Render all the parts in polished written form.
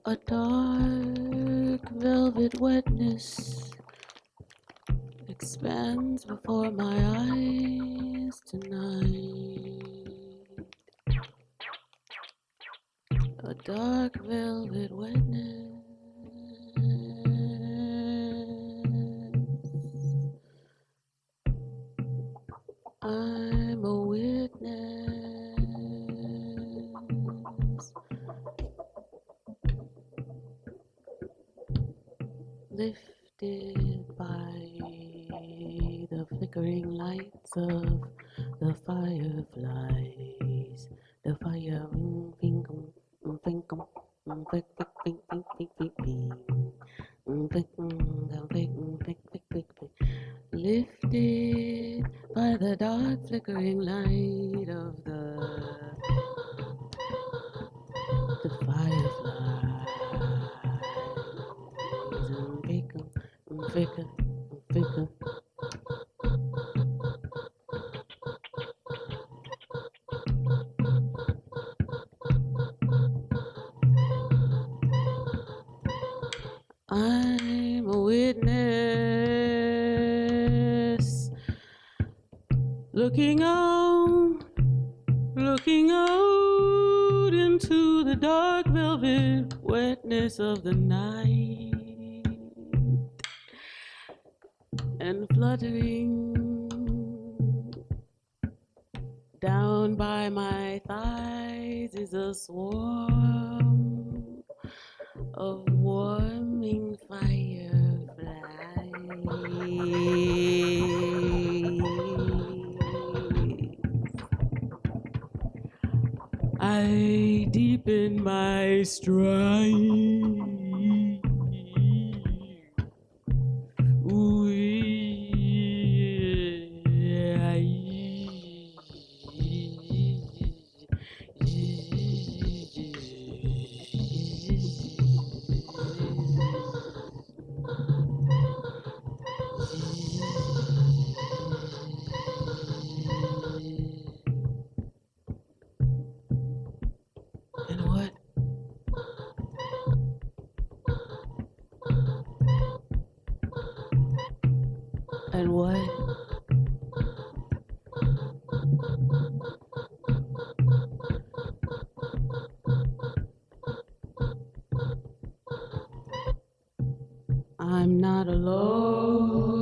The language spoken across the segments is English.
A dark velvet wetness expands before my eyes tonight. A dark velvet wetness. I'm a witness. Lifted by the flickering lights of the fireflies, the fire lifted by the dark flickering light of the fireflies. Flicker. I'm a witness, looking out into the dark velvet wetness of the night, and fluttering down by my thighs is a swarm of warming fireflies. I deepen my stride. And what? I'm not alone.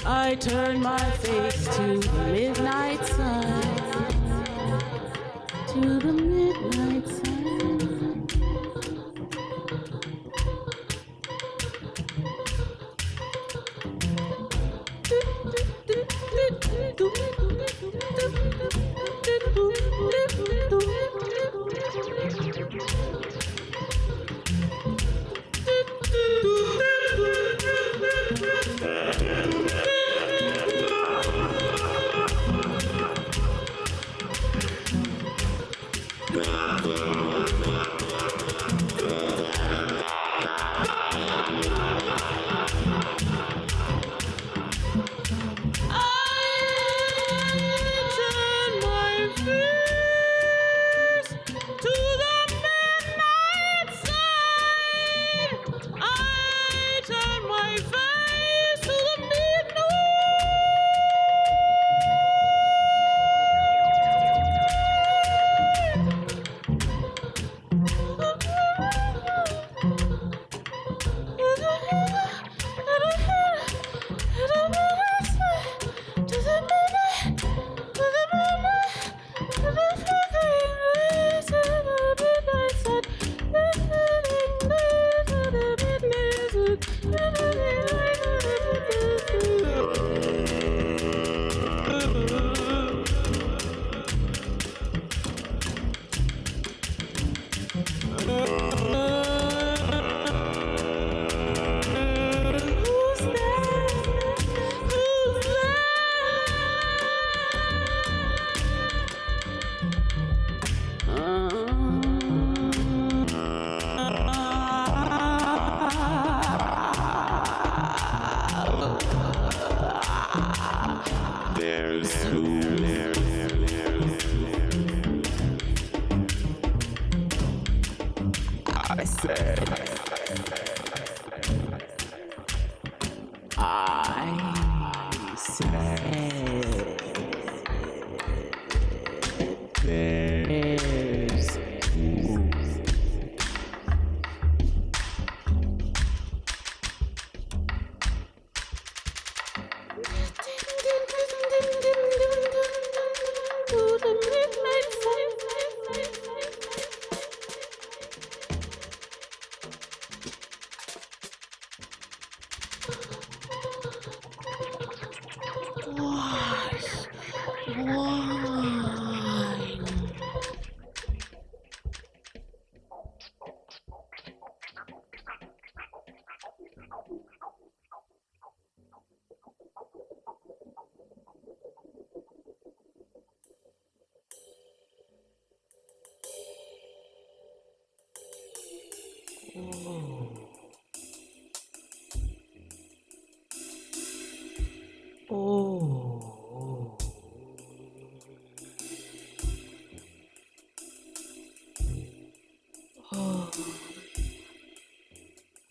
I turn my face to the midnight sun, to the midnight sun.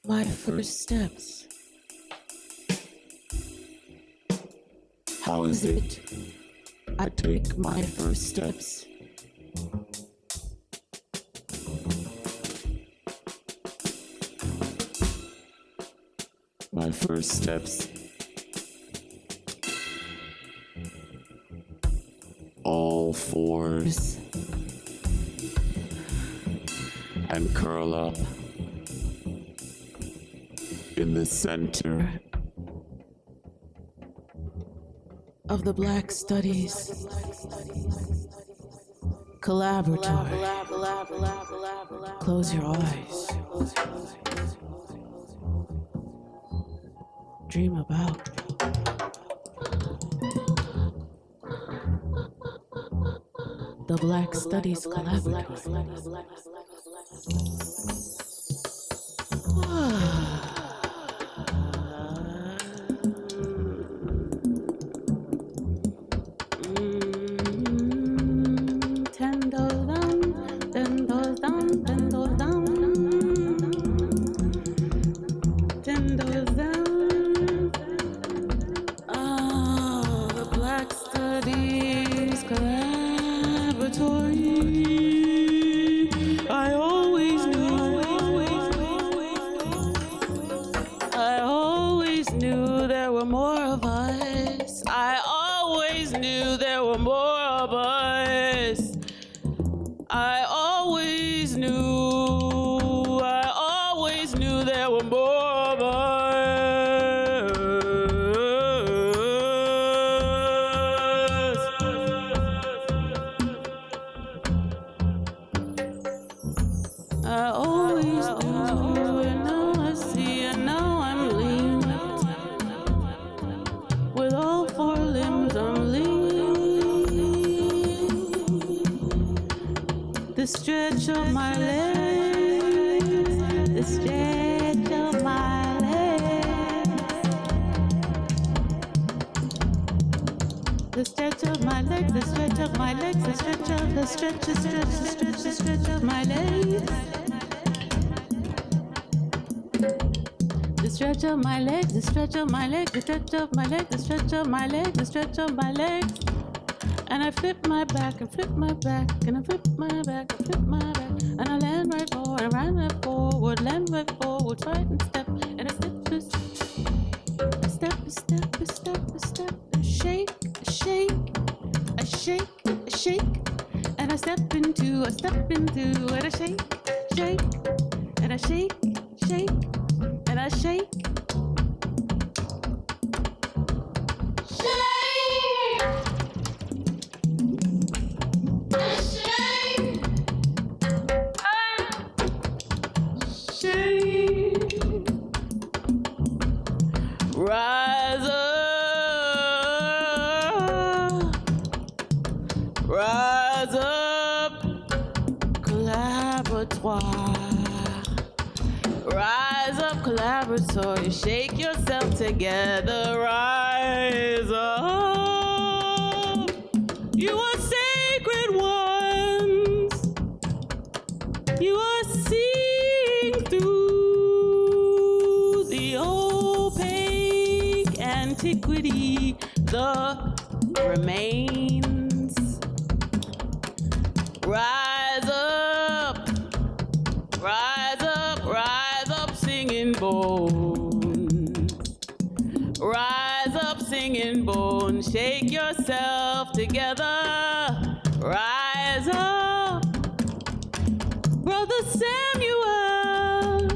My first steps. How is it I take my first steps? My first steps. All fours. And curl up in the center of the Black Studies Collaboratory. Close your eyes. Dream about. The Black Studies Collaboratory. And I flip my back and flip my back and I flip my back and flip my back and I land right forward and right forward, land right forward, right and step and I step, a step, a step, a step, a step, a shake, a shake, a shake, a shake, and I step into, and I shake, shake, and I shake, shake, and I shake. Rise up, collaboratoire. Rise up, collaboratory. Shake yourself together. Rise up. You are sacred ones. You are seeing through the opaque antiquity, the remains. Rise up, rise up, rise up, singing bones. Rise up, singing bones. Shake yourself together. Rise up, Brother Samuel,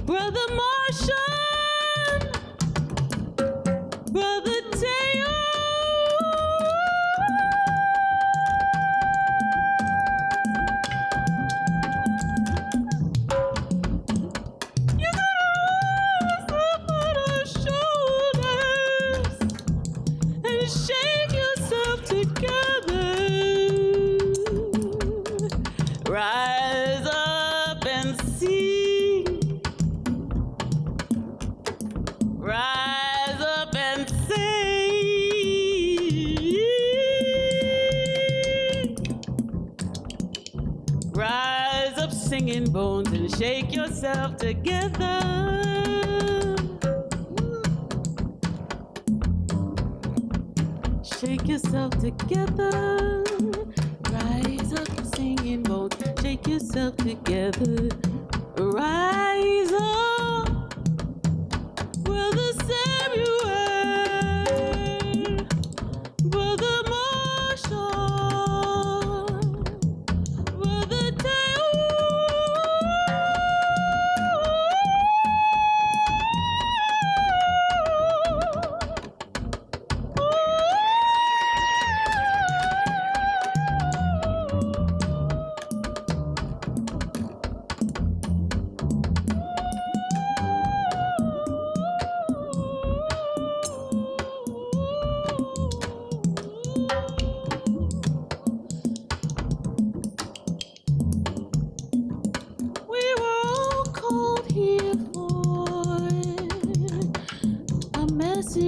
Brother Marshall, Brother Teo. You gotta rise up on our shoulders and shake yourself together. Rise up and sing. Rise up and sing. Rise up, singing bones, and shake yourself together. Shake yourself together. Rise up, singing bones. Shake yourself together. Rise up, Brother Samuel, Brother Marshall, Brother Teo.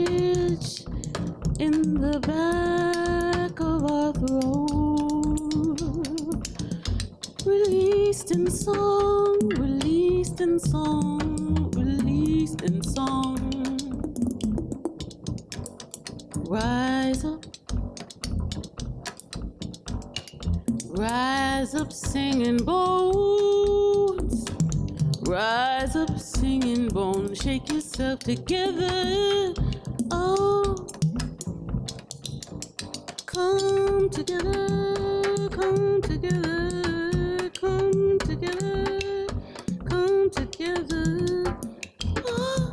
itch in the back of our throat. Released in song, released in song, released in song. Rise up singing bones. Rise up singing bones. Shake yourself together. Oh, come together, come together, come together, come together. Oh,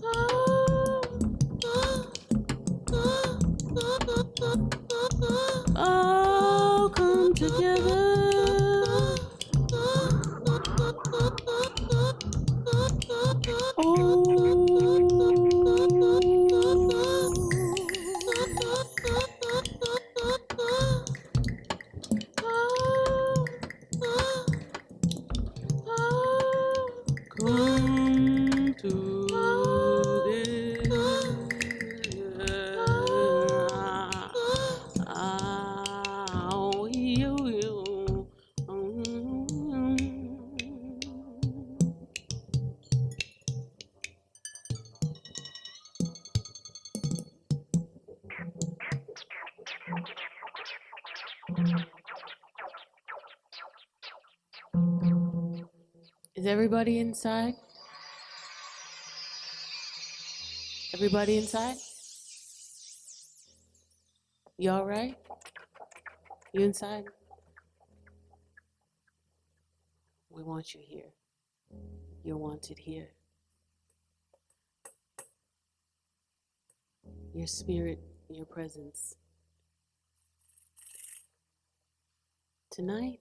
oh, oh, oh, oh, oh, oh, oh, come together. Is everybody inside? Everybody inside? You all right? You inside? We want you here. You're wanted here. Your spirit, your presence. Tonight,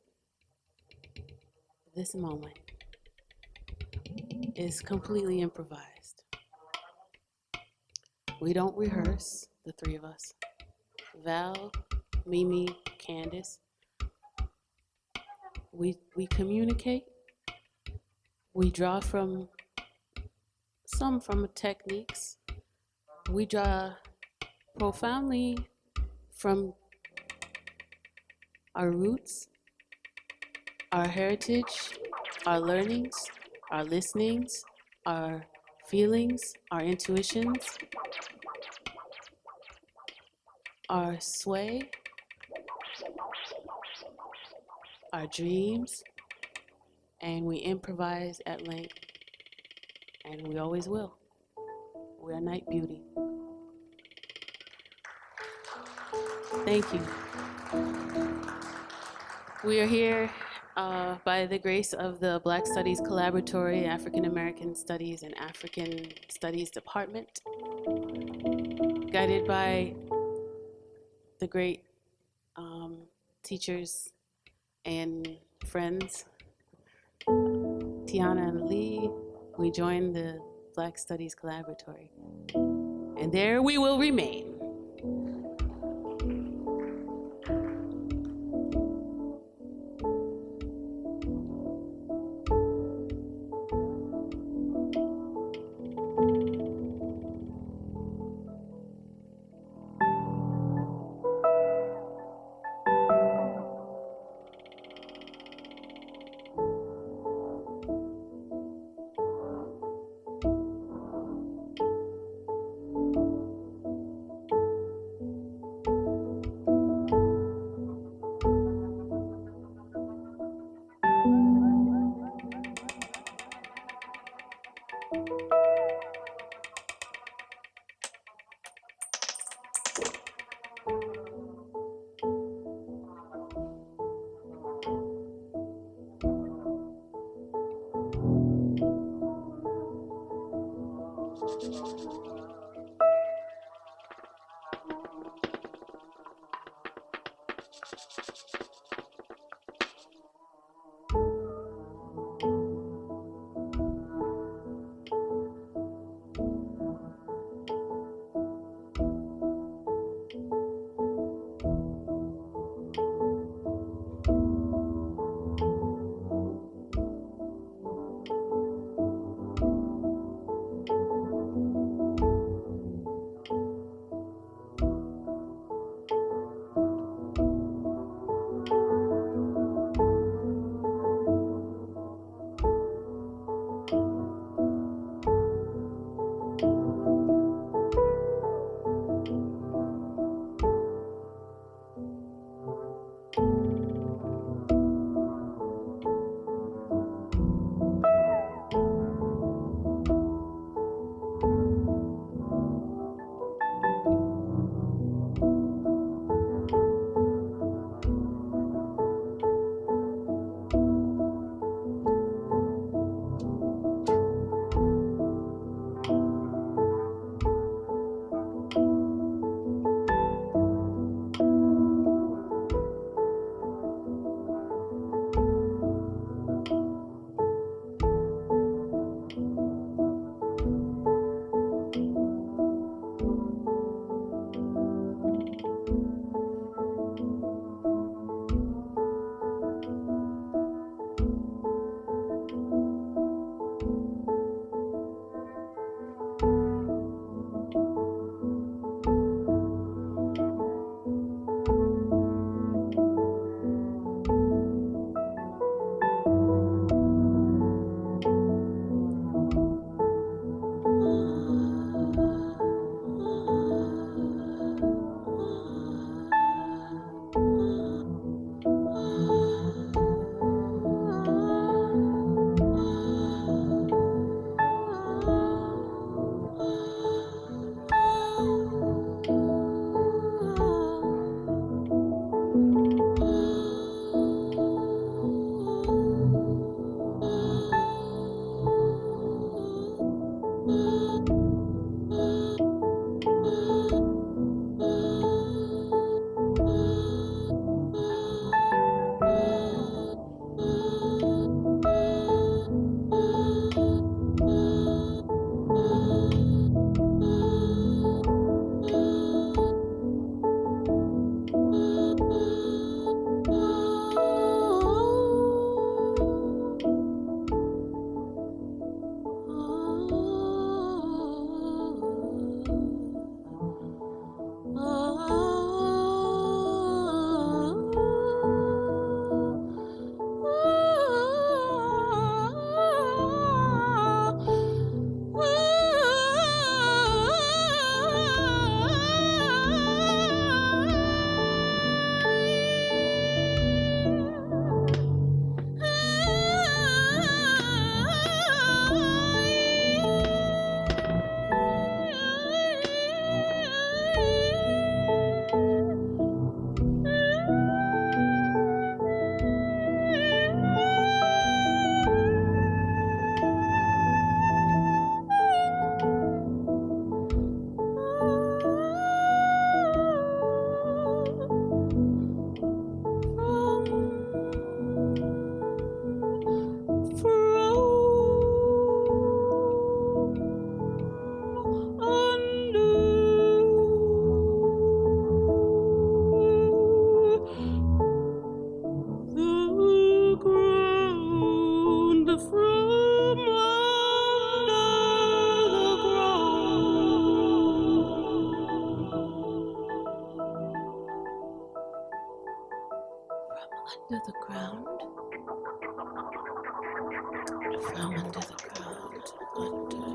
this moment is completely improvised. We don't rehearse, the three of us. Val, Mimi, Candice. We communicate. We draw from techniques. We draw profoundly from our roots, our heritage, our learnings, our listenings, our feelings, our intuitions, our sway, our dreams, and we improvise at length, and we always will. We are Nite Bjuti. Thank you. We are here by the grace of the Black Studies Collaboratory, African American Studies and African Studies Department, guided by the great teachers and friends, Tianna and Lee. We joined the Black Studies Collaboratory, and there we will remain. under the ground, from under the ground, under,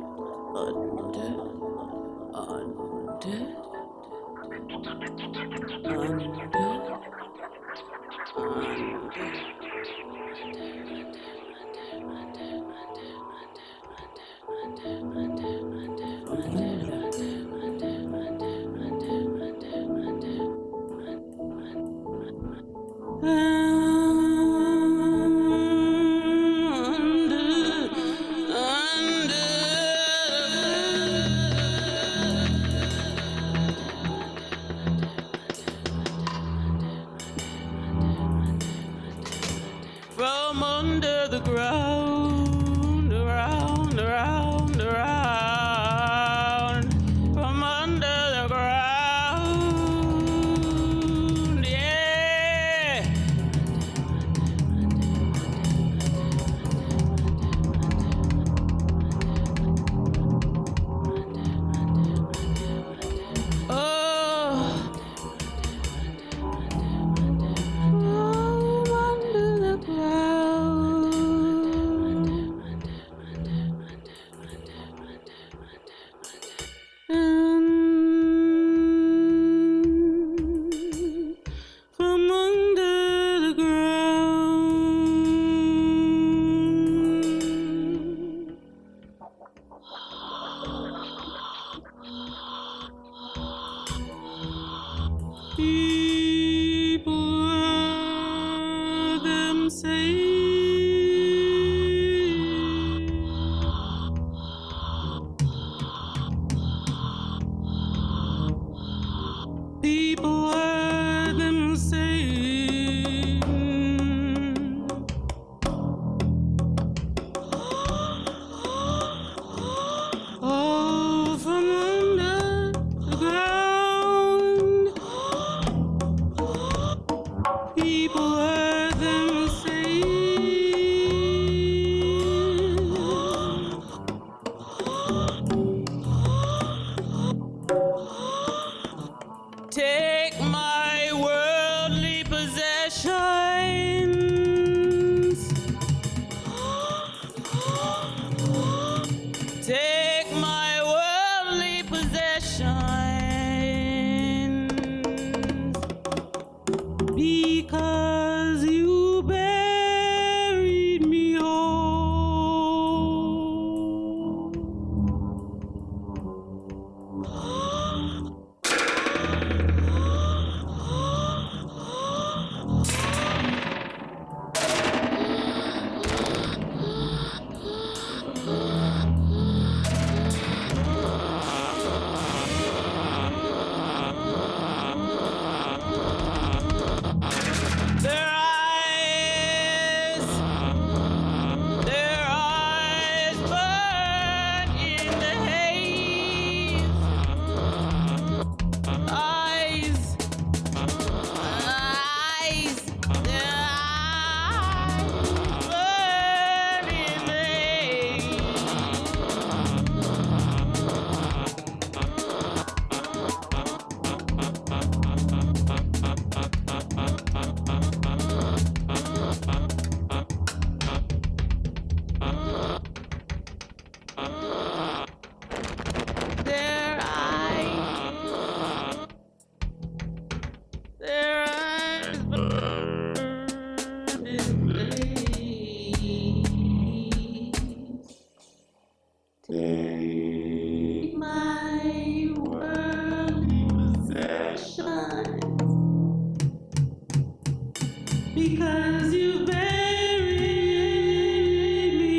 from under the ground, around, around, around, from under the ground, yeah. People heard them say, oh, from under the ground. People heard them say, take my worldly possessions. Take my worldly possessions. Because you buried me whole. Their eyes burn in the haze. Eyes, their eyes burn in the haze. Their eyes burn in the haze. Take my worldly possessions, because you buried me.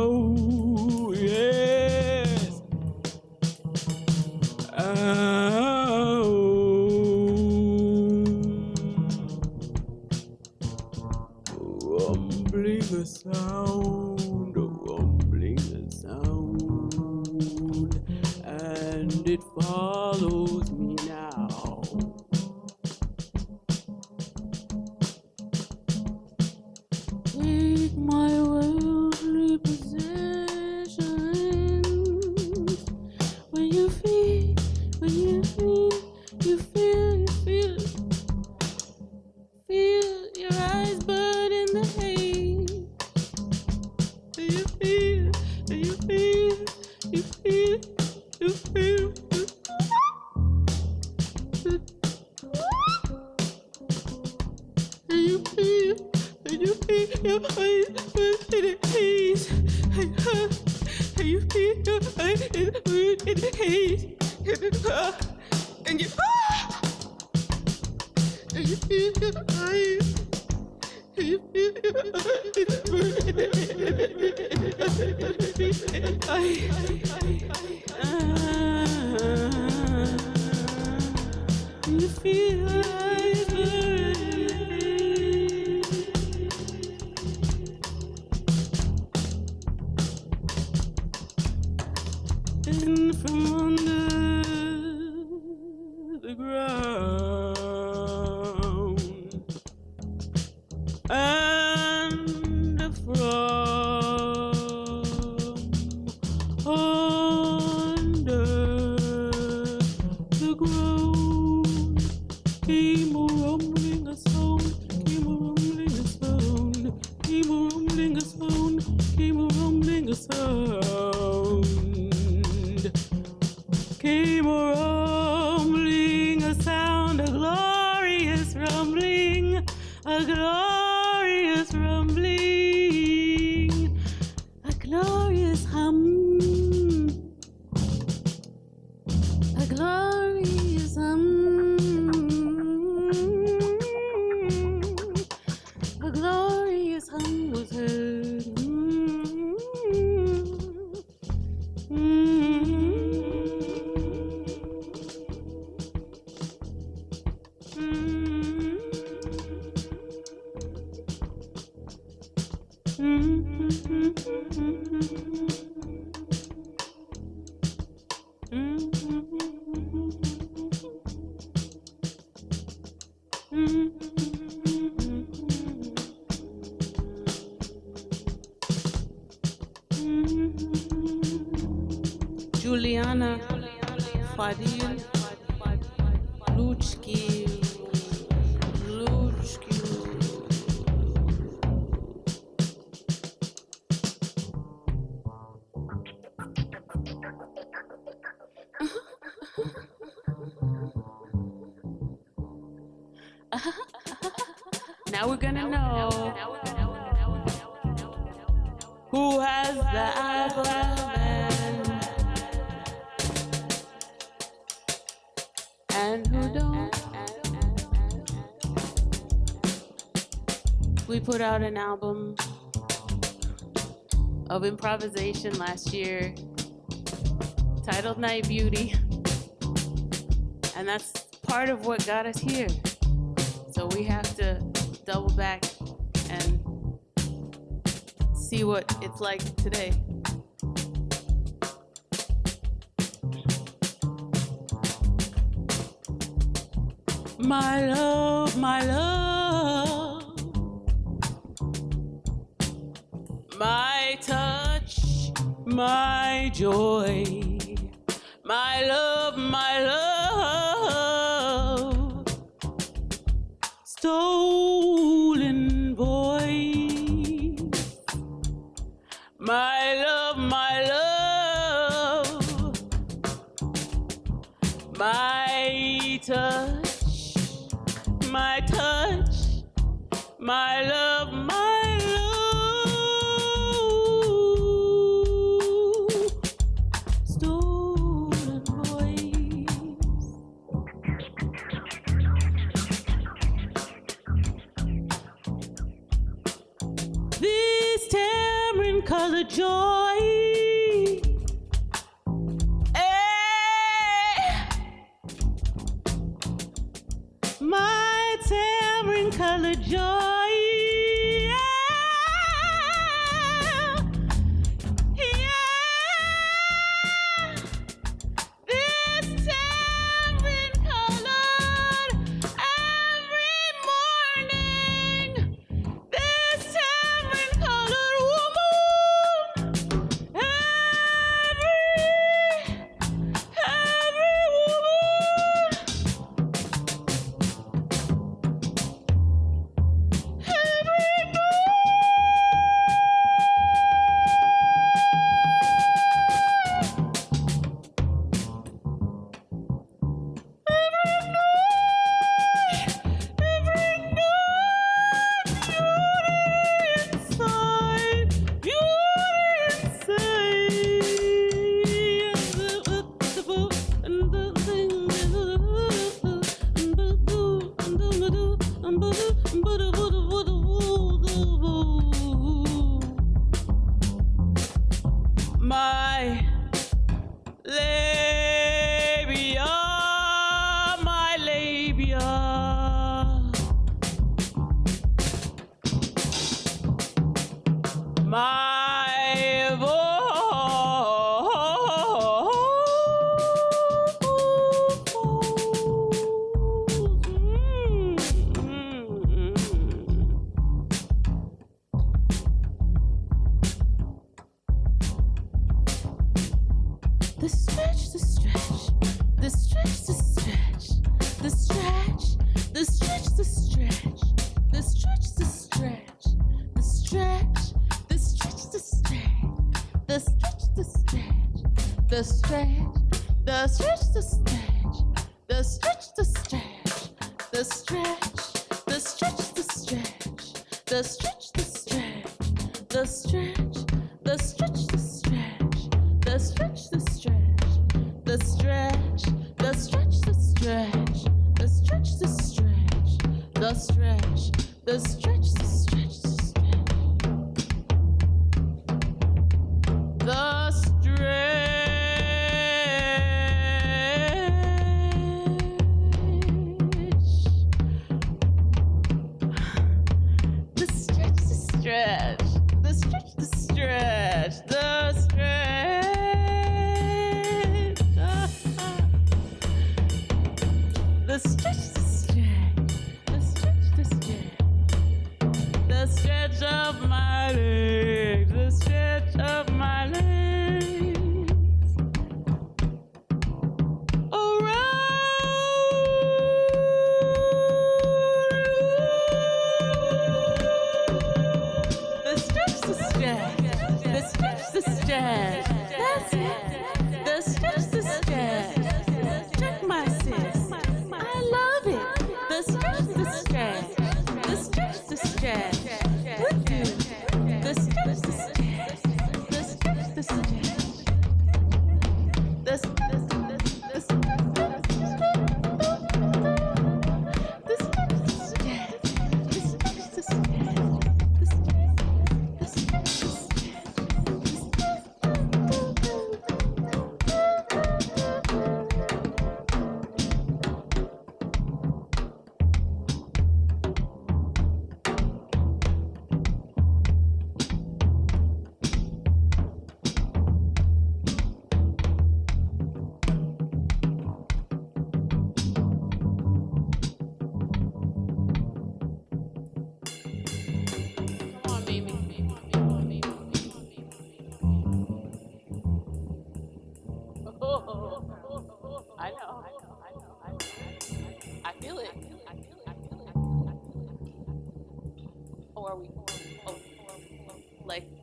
Oh, yes. Rumbling a sound, and it follows me now. Take my worldly possessions. When you feel, feel your eyes burn in the haze. You feel. You feel your eyes burn in the haze. You feel your eyes burn in the haze. And you feel your eyes. You feel your eyes burn in the you feel your eyes burn. And from under the ground, and from under the ground came a rumbling a sound, came a rumbling a sound, came a rumbling a sound, came a rumbling a sound. Came a rumbling, a sound, a glorious rumbling, a glorious rumbling, a glorious hum, a glorious hum, a glorious hum was heard. Juliana Fadwick, Luchki. Now we're gonna know who has the album and who don't. We put out an album of improvisation last year titled Nite Bjuti, and that's part of what got us here. So we have to double back and see what it's like today. My love, my love, my touch, my joy, my love, stolen voice, my love, my touch, my love, stolen voice. this tamarind colored joy. My tamarind colored joy.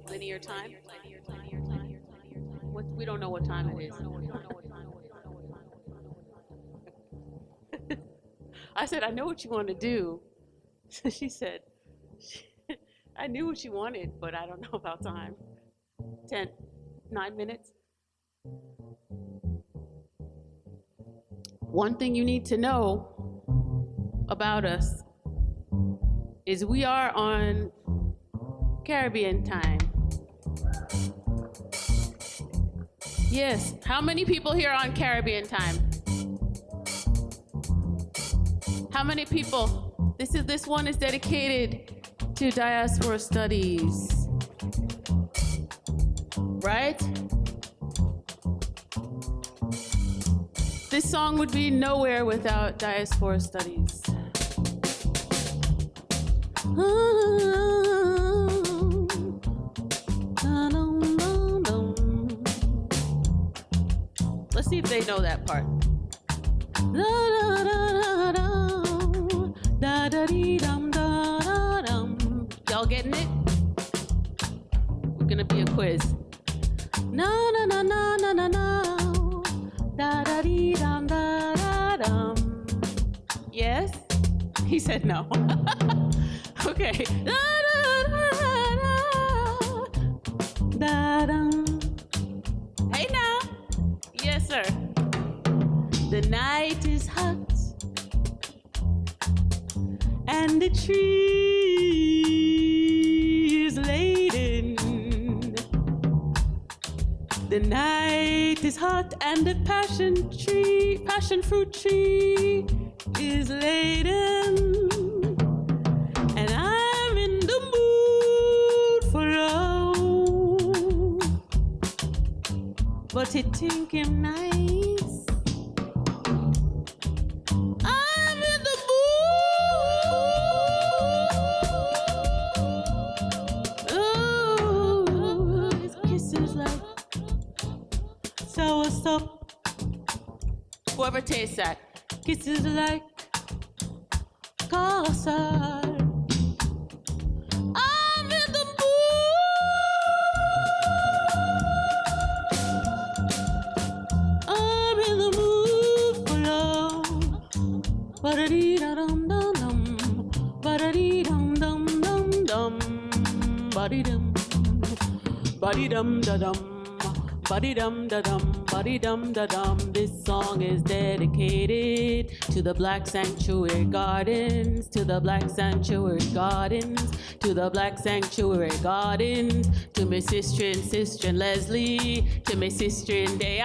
Linear time? We don't know what time it is. I said, I know what you want to do. She said, I knew what you wanted, but I don't know about time. 9 minutes. One thing you need to know about us is we are on Caribbean time. Yes, how many people here on Caribbean time? How many people? This one is dedicated to diaspora studies, right? This song would be nowhere without diaspora studies. Let's see if they know that part. Y'all getting it? We're gonna be a quiz. No, no, no, no, no, no, no. Da da dee dum da da dum. Yes? He said no. Okay. Da da da da da dum. Hey now. Yes, sir. The night is hot and the tree is laden. The night is hot and the passion fruit tree is laden. And I'm in the mood for love, but it think him nice. I'm in the mood. Ooh, his kisses like sour soap. Whoever tastes that. Kisses like Kausar. I'm in the mood. I'm in the mood for love. Ba-da-dee-da-dum-dum-dum. Ba-da-dee-dum-dum-dum-dum. Ba-dee-dum. Ba-dee-dum-da-dum. Ba-dee-dum-da-dum. Ba-dee-dum-da-dum. This song is dedicated to the Black Sanctuary Gardens, to the Black Sanctuary Gardens, to the Black Sanctuary Gardens, to my sister and Leslie, to my sister and Dea.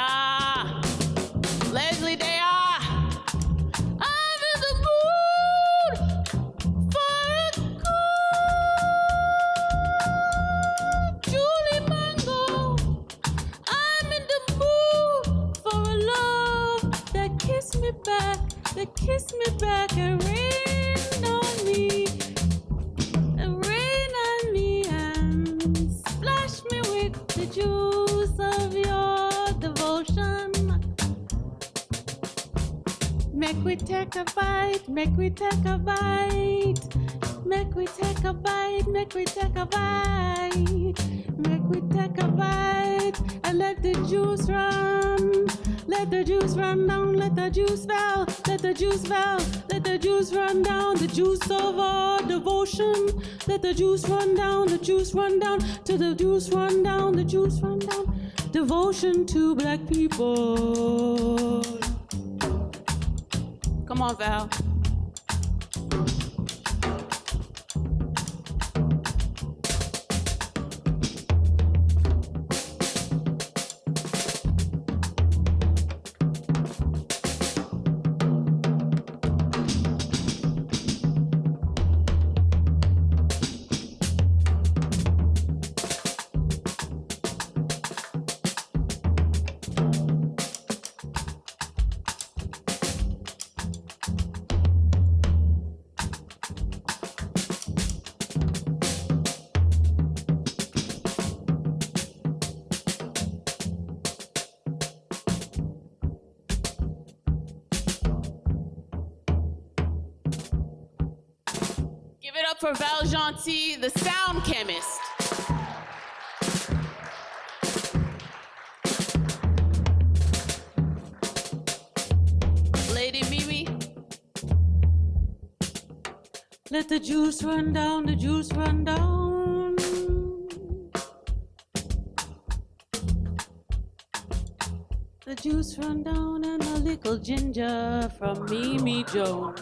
Leslie Dea. I'm in the mood for a good Julie Mango. I'm in the mood for a love that kiss me back, and rain on me, and splash me with the juice of your devotion. Make we take a bite, make we take a bite, make we take a bite, make we take a bite, make we take a bite, and let the juice run. Let the juice run down, let the juice val, let the juice val, let the juice run down, the juice of our devotion. Let the juice run down, the juice run down, to the juice run down, the juice run down. Devotion to Black people. Come on, Val. For Val Jeanty, the sound chemist. Lady Mimi. Let the juice run down, the juice run down. The juice run down and a little ginger from Mimi Joe.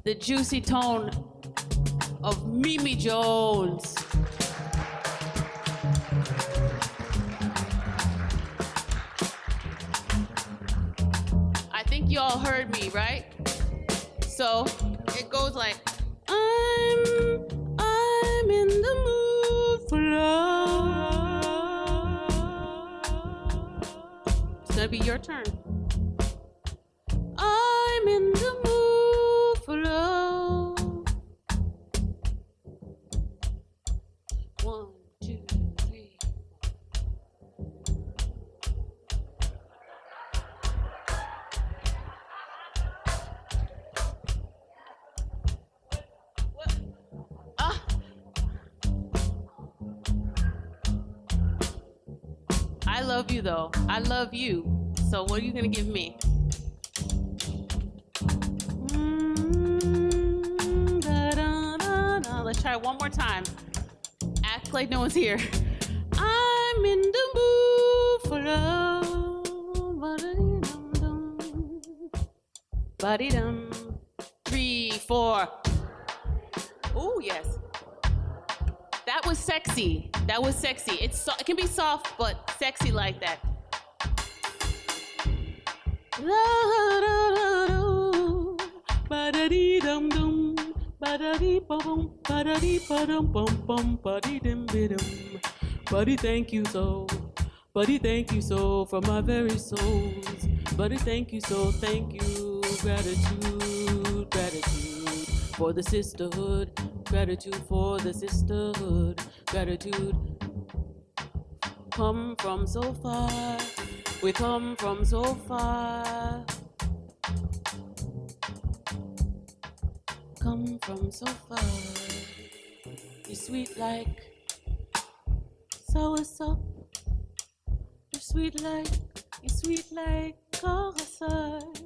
the juicy tone of Mimi Jones. I think you all heard me, right? So it goes like, I'm in the mood for love. It's gonna be your turn. I'm in the mood for love. 1, 2, 3. I love you though. I love you. So what are you gonna give me? Let's try it one more time. Act like no one's here. I'm in the mood for love. Ba-dee-dum. 3, 4. Oh yes. That was sexy. That was sexy. It can be soft, but sexy like that. Ba-da-dee-dum-dum. Ba-da-dee-ba-bum. Ba-da-dee-ba-dum-bum-bum. Ba-dee-dim-bi-dum. Buddy, thank you so. Buddy, thank you so from my very souls. Buddy, thank you so. Thank you. Gratitude, gratitude for the sisterhood. Gratitude for the sisterhood. Gratitude. Come from so far. We come from so far. Come from so far. You're sweet like soursop. You're sweet like Coruscant.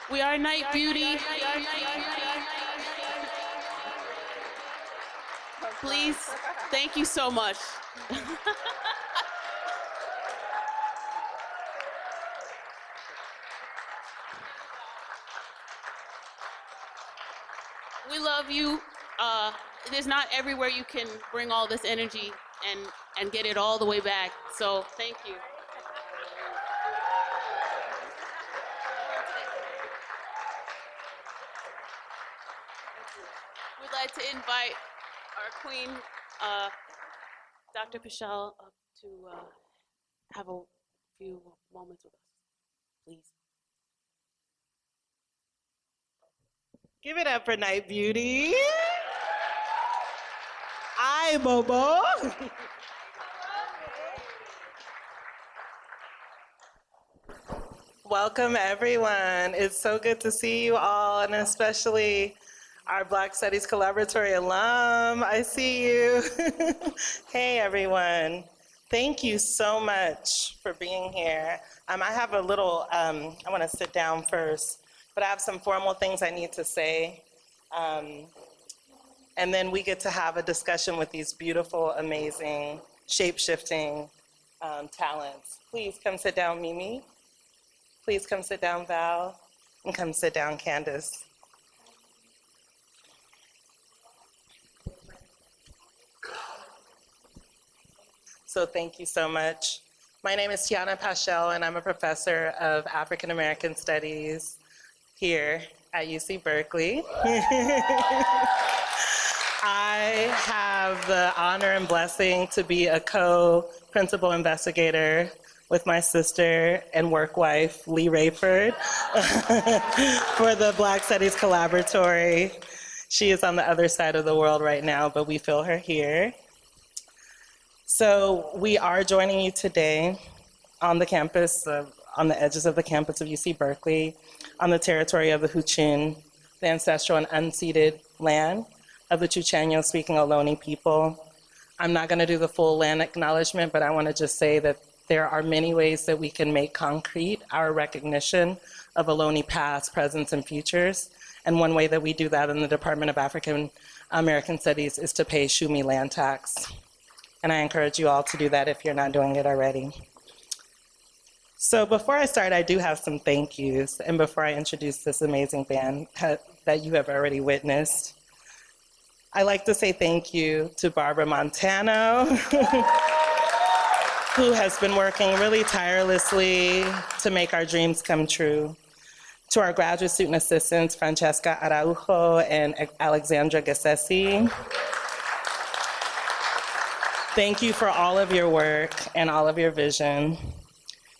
We are Nite Bjuti. Please, thank you so much. We love you. There's not everywhere you can bring all this energy and get it all the way back. So thank you. We'd like to invite our queen, Dr. Paschel, up to have a few moments with us, please. Give it up for Nite Bjuti. Hi, Bobo. Welcome, everyone. It's so good to see you all, and especially our Black Studies Collaboratory alum. I see you. Hey, everyone. Thank you so much for being here. I have a little, I want to sit down first, but I have some formal things I need to say. And then we get to have a discussion with these beautiful, amazing, shape-shifting talents. Please come sit down, Mimi. Please come sit down, Val. And come sit down, Candice. So thank you so much. My name is Tianna Paschel, and I'm a professor of African American Studies here at UC Berkeley. I have the honor and blessing to be a co-principal investigator with my sister and work wife, Lee Rayford, for the Black Studies Collaboratory. She is on the other side of the world right now, but we feel her here. So we are joining you today on the campus of on the edges of the campus of UC Berkeley, on the territory of the Huichin, the ancestral and unceded land of the Chucheño-speaking Ohlone people. I'm not going to do the full land acknowledgement, but I want to just say that there are many ways that we can make concrete our recognition of Ohlone past, presents, and futures. And one way that we do that in the Department of African American Studies is to pay Shumi land tax. And I encourage you all to do that if you're not doing it already. So before I start, I do have some thank yous. And before I introduce this amazing band that you have already witnessed, I'd like to say thank you to Barbara Montano, who has been working really tirelessly to make our dreams come true. To our graduate student assistants, Francesca Araujo and Alexandra Gassesi. Thank you for all of your work and all of your vision.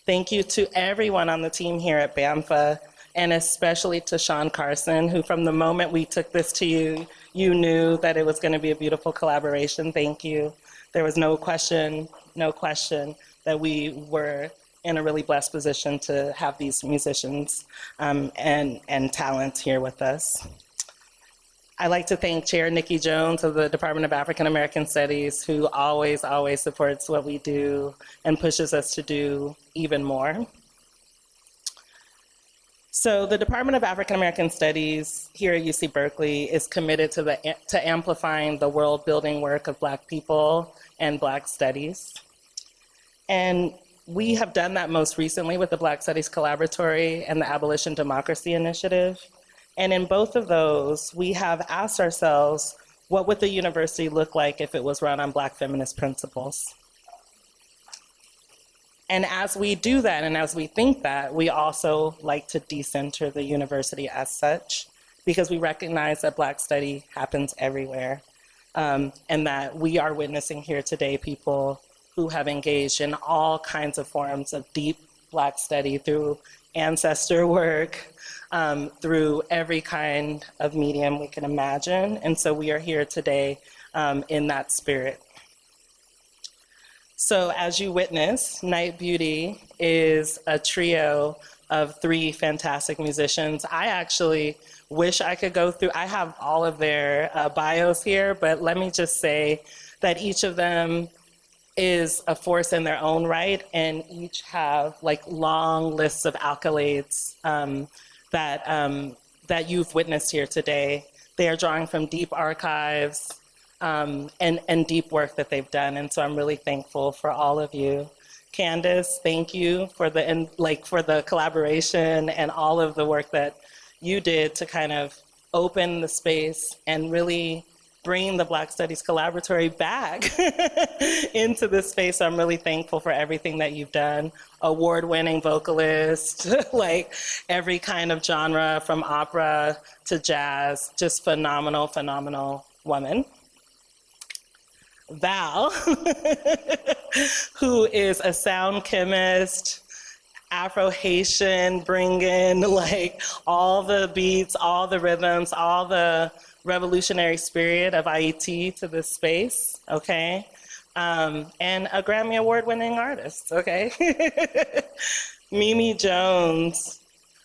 Thank you to everyone on the team here at BAMPFA, and especially to Sean Carson, who from the moment we took this to you, you knew that it was going to be a beautiful collaboration. Thank you. There was no question that we were in a really blessed position to have these musicians and talents here with us. I'd like to thank Chair Nikki Jones of the Department of African American Studies, who always supports what we do and pushes us to do even more. So the Department of African American Studies here at UC Berkeley is committed to amplifying the world-building work of Black people and Black studies. And we have done that most recently with the Black Studies Collaboratory and the Abolition Democracy Initiative. And in both of those, we have asked ourselves, what would the university look like if it was run on Black feminist principles? And as we do that, and as we think that, we also like to decenter the university as such, because we recognize that Black study happens everywhere, and that we are witnessing here today people who have engaged in all kinds of forms of deep Black study through ancestor work, through every kind of medium we can imagine. And so we are here today in that spirit. So as you witness, Nite Bjuti is a trio of 3 fantastic musicians. I actually wish I could go through, I have all of their bios here, but let me just say that each of them is a force in their own right, and each have like long lists of accolades that you've witnessed here today. They are drawing from deep archives and deep work that they've done, and so I'm really thankful for all of you. Candice, thank you for the collaboration and all of the work that you did to kind of open the space and really bring the Black Studies Collaboratory back into this space. So I'm really thankful for everything that you've done. Award-winning vocalist, like every kind of genre from opera to jazz, just phenomenal woman. Val, who is a sound chemist, Afro-Haitian, bringing like all the beats, all the rhythms, all the revolutionary spirit of IET to this space, okay? And a Grammy Award-winning artist, okay? Mimi Jones,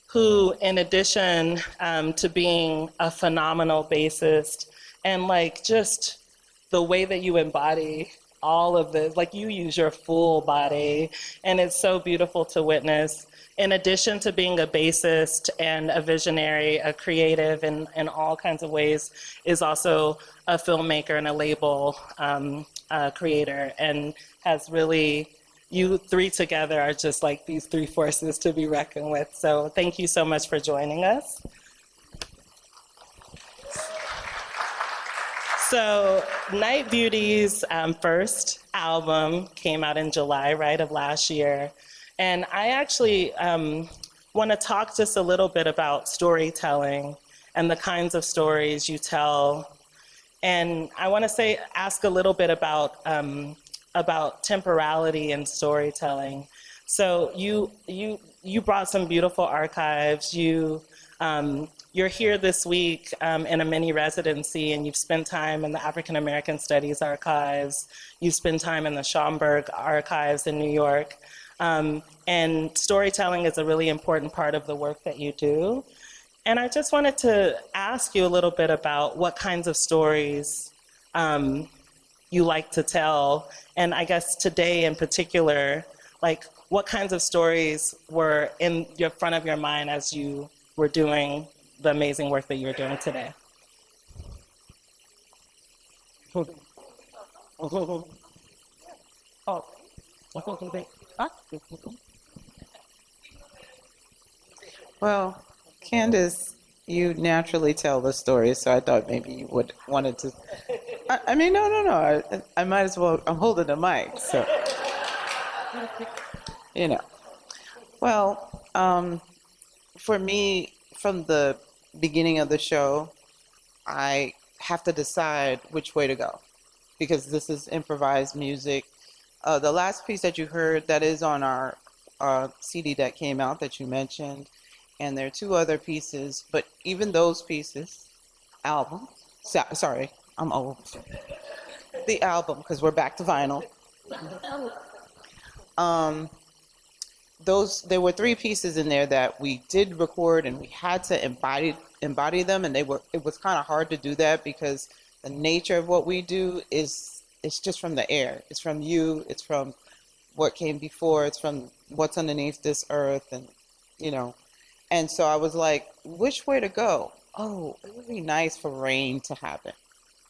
who in addition to being a phenomenal bassist and like just the way that you embody all of this, like you use your full body, and it's so beautiful to witness. In addition to being a bassist and a visionary, a creative in all kinds of ways, is also a filmmaker and a label creator, and has really, you 3 together are just like these 3 forces to be reckoned with. So thank you so much for joining us. So Nite Bjuti's first album came out in July, right, of last year. And I actually want to talk just a little bit about storytelling and the kinds of stories you tell. And I want to ask a little bit about temporality and storytelling. So you brought some beautiful archives. You're here this week in a mini residency, and you've spent time in the African American Studies archives. You've spent time in the Schomburg archives in New York. And storytelling is a really important part of the work that you do. And I just wanted to ask you a little bit about what kinds of stories you like to tell. And I guess today in particular, like what kinds of stories were in your front of your mind as you were doing the amazing work that you're doing today? Well, Candice, you naturally tell the story, so I thought maybe you would wanted to. I mean, no. I might as well. I'm holding the mic, so you know. Well, for me, from the beginning of the show, I have to decide which way to go, because this is improvised music. The last piece that you heard, that is on our CD that came out that you mentioned, and there are two other pieces, but even those pieces, sorry, I'm old. The album, because we're back to vinyl. There were three pieces in there that we did record, and we had to embody them, and it was kind of hard to do that because the nature of what we do it's just from the air. It's from you, it's from what came before, it's from what's underneath this earth, and and so I was like, which way to go? Oh, it would be nice for rain to happen.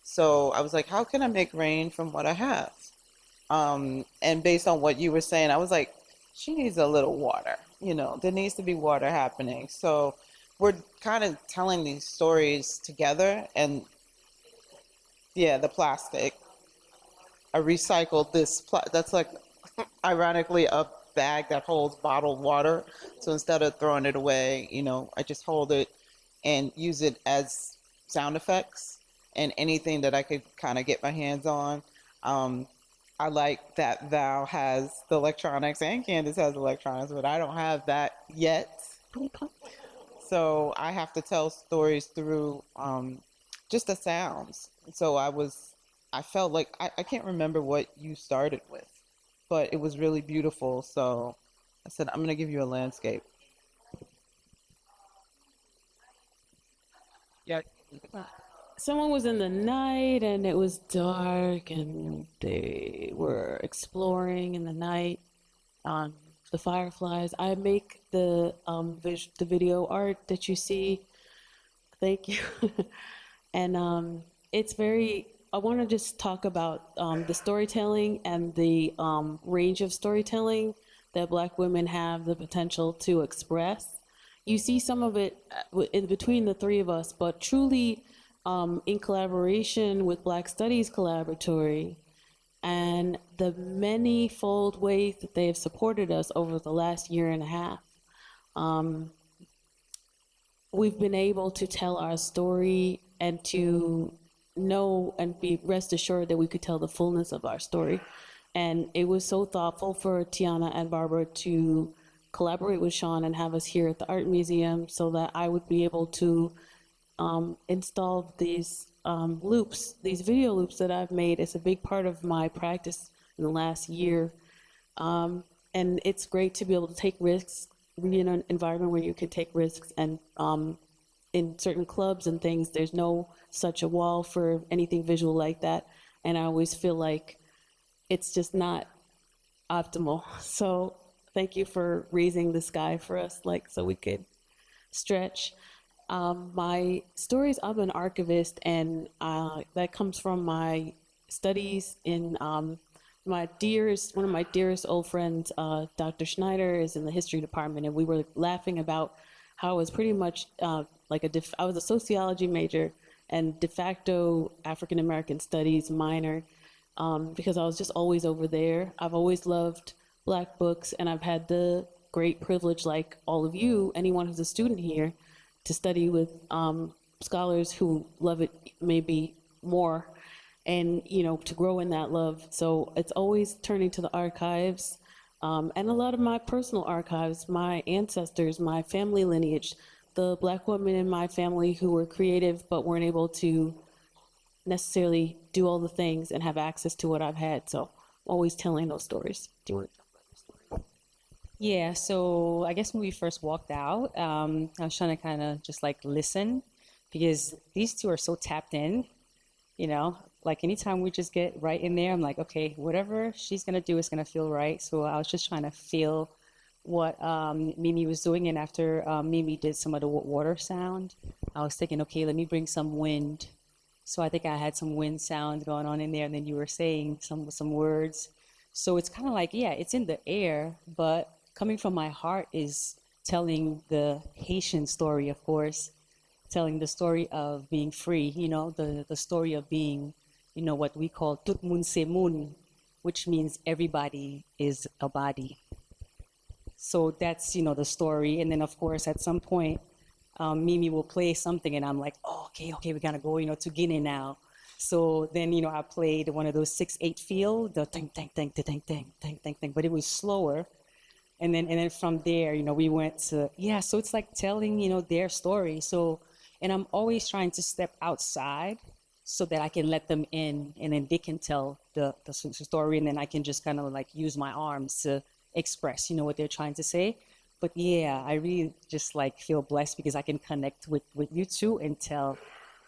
So I was like, how can I make rain from what I have? And based on what you were saying, I was like, she needs a little water. There needs to be water happening. So we're kind of telling these stories together. And yeah, the plastic. I recycled this. That's like, ironically, a bag that holds bottled water. So instead of throwing it away, I just hold it and use it as sound effects and anything that I could kind of get my hands on. I like that Val has the electronics and Candice has electronics, but I don't have that yet. So I have to tell stories through just the sounds. So I felt like, I can't remember what you started with, but it was really beautiful. So I said, I'm going to give you a landscape. Yeah. Someone was in the night and it was dark and they were exploring in the night on the fireflies. I make the video art that you see. Thank you. And it's very, I want to just talk about the storytelling and the range of storytelling that Black women have the potential to express. You see some of it in between the three of us, but truly in collaboration with Black Studies Collaboratory and the many-fold ways that they have supported us over the last year and a half. We've been able to tell our story and to know and be rest assured that we could tell the fullness of our story. And it was so thoughtful for Tianna and Barbara to collaborate with Sean and have us here at the Art Museum so that I would be able to install these loops, these video loops that I've made. It's a big part of my practice in the last year. And it's great to be able to take risks, be in an environment where you can take risks. And in certain clubs and things, there's no such a wall for anything visual like that. And I always feel like it's just not optimal. So thank you for raising the sky for us, so we could stretch. My stories, I'm an archivist, and that comes from my studies in one of my dearest old friends, Dr. Schneider, is in the history department, and we were laughing about how I was pretty much I was a sociology major and de facto African American studies minor, because I was just always over there. I've always loved Black books, and I've had the great privilege, like all of you, anyone who's a student here, to study with scholars who love it maybe more, and to grow in that love. So it's always turning to the archives, and a lot of my personal archives, my ancestors, my family lineage, the Black women in my family who were creative but weren't able to necessarily do all the things and have access to what I've had. So I'm always telling those stories. Do you want to talk about the story? Yeah, so I guess when we first walked out, I was trying to kind of just like listen because these two are so tapped in, you know, like anytime we just get right in there, I'm like, okay, whatever she's going to do is going to feel right. So I was just trying to feel what Mimi was doing. And after Mimi did some of the water sound, I was thinking, okay, let me bring some wind. So I think I had some wind sounds going on in there. And then you were saying some words. So it's kind of like, yeah, it's in the air, but coming from my heart is telling the Haitian story, of course, telling the story of being free, you know, the story of being, you know, what we call tout moun se moun, which means everybody is a body. So that's, you know, the story. And then, of course, at some point, Mimi will play something and I'm like, oh, okay, we gotta go, you know, to Guinea now. So then, you know, I played one of those 6/8 feel, the ting, ting, ting, ting, ting, ting, ting, ting, but it was slower. And then from there, you know, we went to, yeah, so it's like telling, you know, their story. So, and I'm always trying to step outside so that I can let them in and then they can tell the story. And then I can just kind of like use my arms to express, you know, what they're trying to say. But yeah, I really just like feel blessed because I can connect with you two and tell,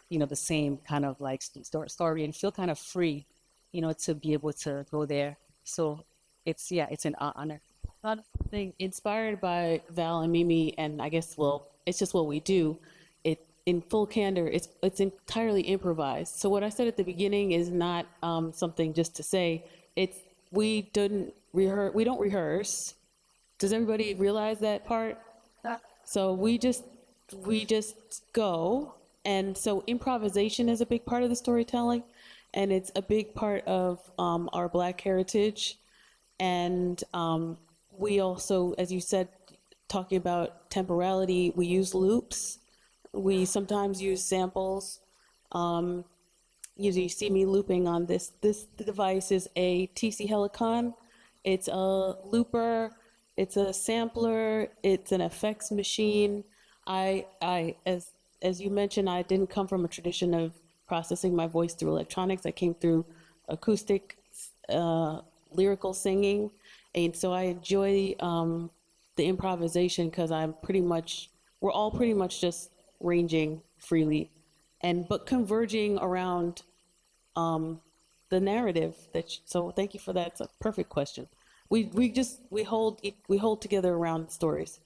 you know, the same kind of like story and feel kind of free, you know, to be able to go there. So it's, yeah, it's an honor. Something inspired by Val and Mimi, and I guess, well, it's just what we do. It, in full candor, it's entirely improvised. So what I said at the beginning is not something just to say. It's we don't rehearse. Does everybody realize that part? So we just go, and so improvisation is a big part of the storytelling, and it's a big part of our Black heritage, and we also, as you said, talking about temporality, we use loops. We sometimes use samples. Usually you see me looping on this. This device is a TC Helicon. It's a looper, it's a sampler, it's an effects machine. As you mentioned, I didn't come from a tradition of processing my voice through electronics. I came through acoustic, lyrical singing. And so I enjoy the improvisation because we're all pretty much just ranging freely, but converging around the narrative. So thank you for that. It's a perfect question. We hold together around stories.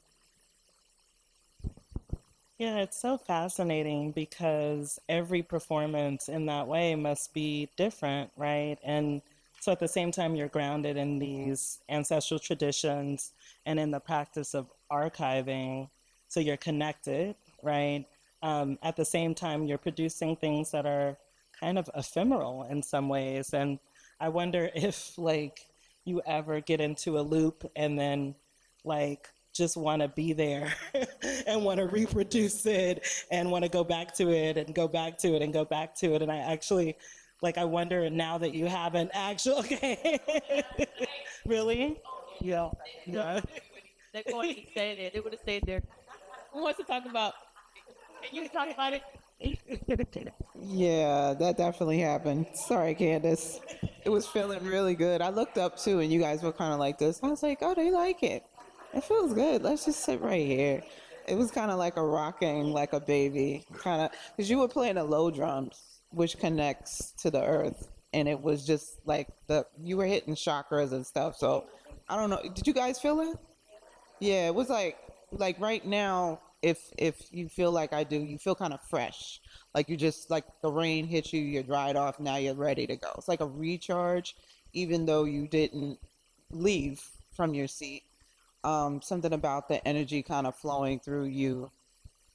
Yeah, it's so fascinating because every performance in that way must be different, right? And so at the same time, you're grounded in these ancestral traditions and in the practice of archiving. So you're connected, right? At the same time, you're producing things that are kind of ephemeral in some ways. And I wonder if like you ever get into a loop and then like just want to be there and want to reproduce it and want to go back to it and go back to it and go back to it. And I actually, like, I wonder now that you have an actual, okay. Really? Yeah. Yeah. They're going to stay there. They would have stayed there. Who wants to talk about? Can you talk about it? Yeah, that definitely happened. Sorry, Candice. It was feeling really good. I looked up too, and you guys were kind of like this. I was like, oh, they like it. It feels good. Let's just sit right here. It was kind of like a rocking, like a baby, kind of, because you were playing the low drums, which connects to the earth, and it was just like you were hitting chakras and stuff. So I don't know. Did you guys feel it? Yeah, it was like right now. If you feel like I do, you feel kind of fresh. Like you just, like the rain hit you, you're dried off, now you're ready to go. It's like a recharge, even though you didn't leave from your seat. Something about the energy kind of flowing through you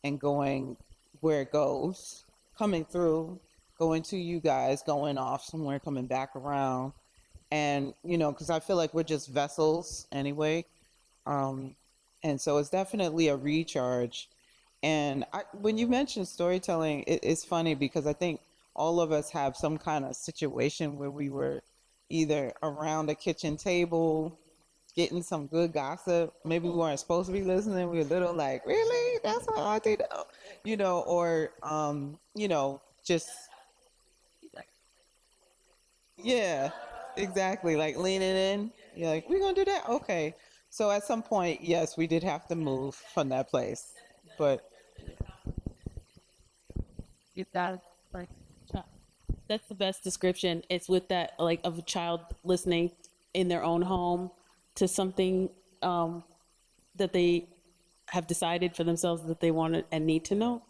and going where it goes, coming through, going to you guys, going off somewhere, coming back around. And, you know, because I feel like we're just vessels anyway. And so it's definitely a recharge. And when you mentioned storytelling, it's funny because I think all of us have some kind of situation where we were either around a kitchen table, getting some good gossip. Maybe we weren't supposed to be listening. We were a little like, really? That's what I did? You know, or, you know, just, yeah, exactly. Like leaning in. You're like, we're going to do that? Okay. So at some point, yes, we did have to move from that place, but That's the best description. It's with that, like, of a child listening in their own home to something that they have decided for themselves that they want and need to know,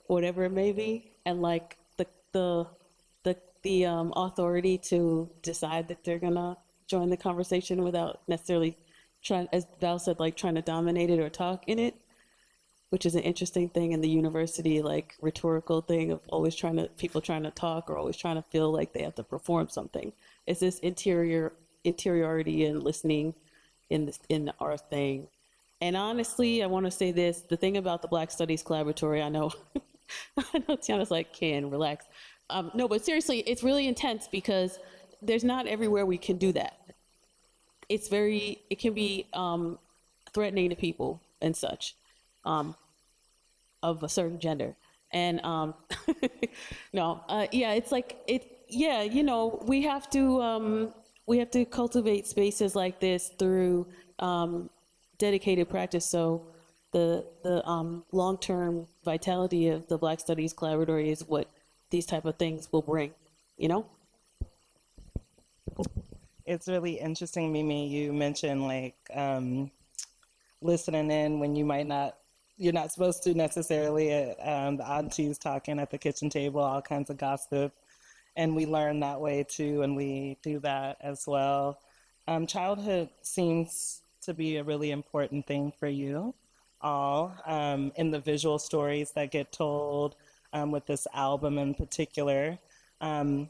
whatever it may be, and like the authority to decide that they're gonna join the conversation without necessarily trying, as Val said, like trying to dominate it or talk in it, which is an interesting thing in the university, like rhetorical thing of always people trying to talk or always trying to feel like they have to perform something. It's this interiority and listening in our thing. And honestly, I want to say this, the thing about the Black Studies Collaboratory, I know, I know Tianna's like, Ken, relax. No, but seriously, it's really intense because there's not everywhere we can do that. It can be threatening to people and such. Of a certain gender. And it's like we have to cultivate spaces like this through dedicated practice. So the long-term vitality of the Black Studies Collaboratory is what these type of things will bring, It's really interesting, Mimi, you mentioned like listening in when you're not supposed to necessarily, the aunties talking at the kitchen table, all kinds of gossip. And we learn that way too, and we do that as well. Childhood seems to be a really important thing for you all, in the visual stories that get told with this album in particular. And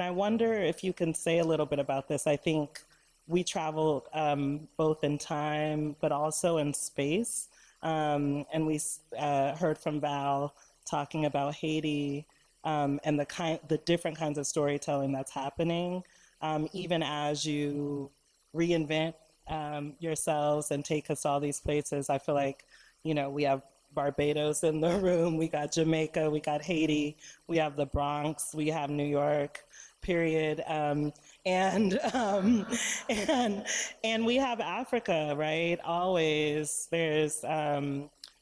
I wonder if you can say a little bit about this. I think we traveled both in time, but also in space. And we heard from Val talking about Haiti and the different kinds of storytelling that's happening, even as you reinvent yourselves and take us all these places. I feel like, we have Barbados in the room, we got Jamaica, we got Haiti, we have the Bronx, we have New York, period. And we have Africa, right? Always there's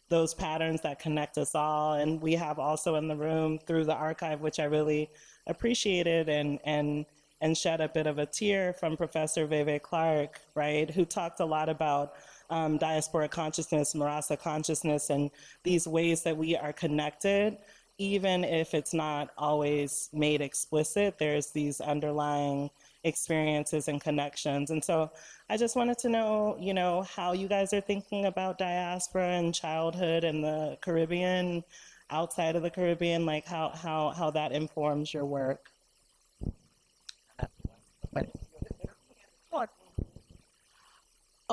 those patterns that connect us all. And we have also in the room through the archive, which I really appreciated and shed a bit of a tear from Professor Veve Clark, right? Who talked a lot about diaspora consciousness, Marasa consciousness, and these ways that we are connected. Even if it's not always made explicit, there's these underlying experiences and connections. And so I just wanted to know, how you guys are thinking about diaspora and childhood in the Caribbean, outside of the Caribbean, like how that informs your work.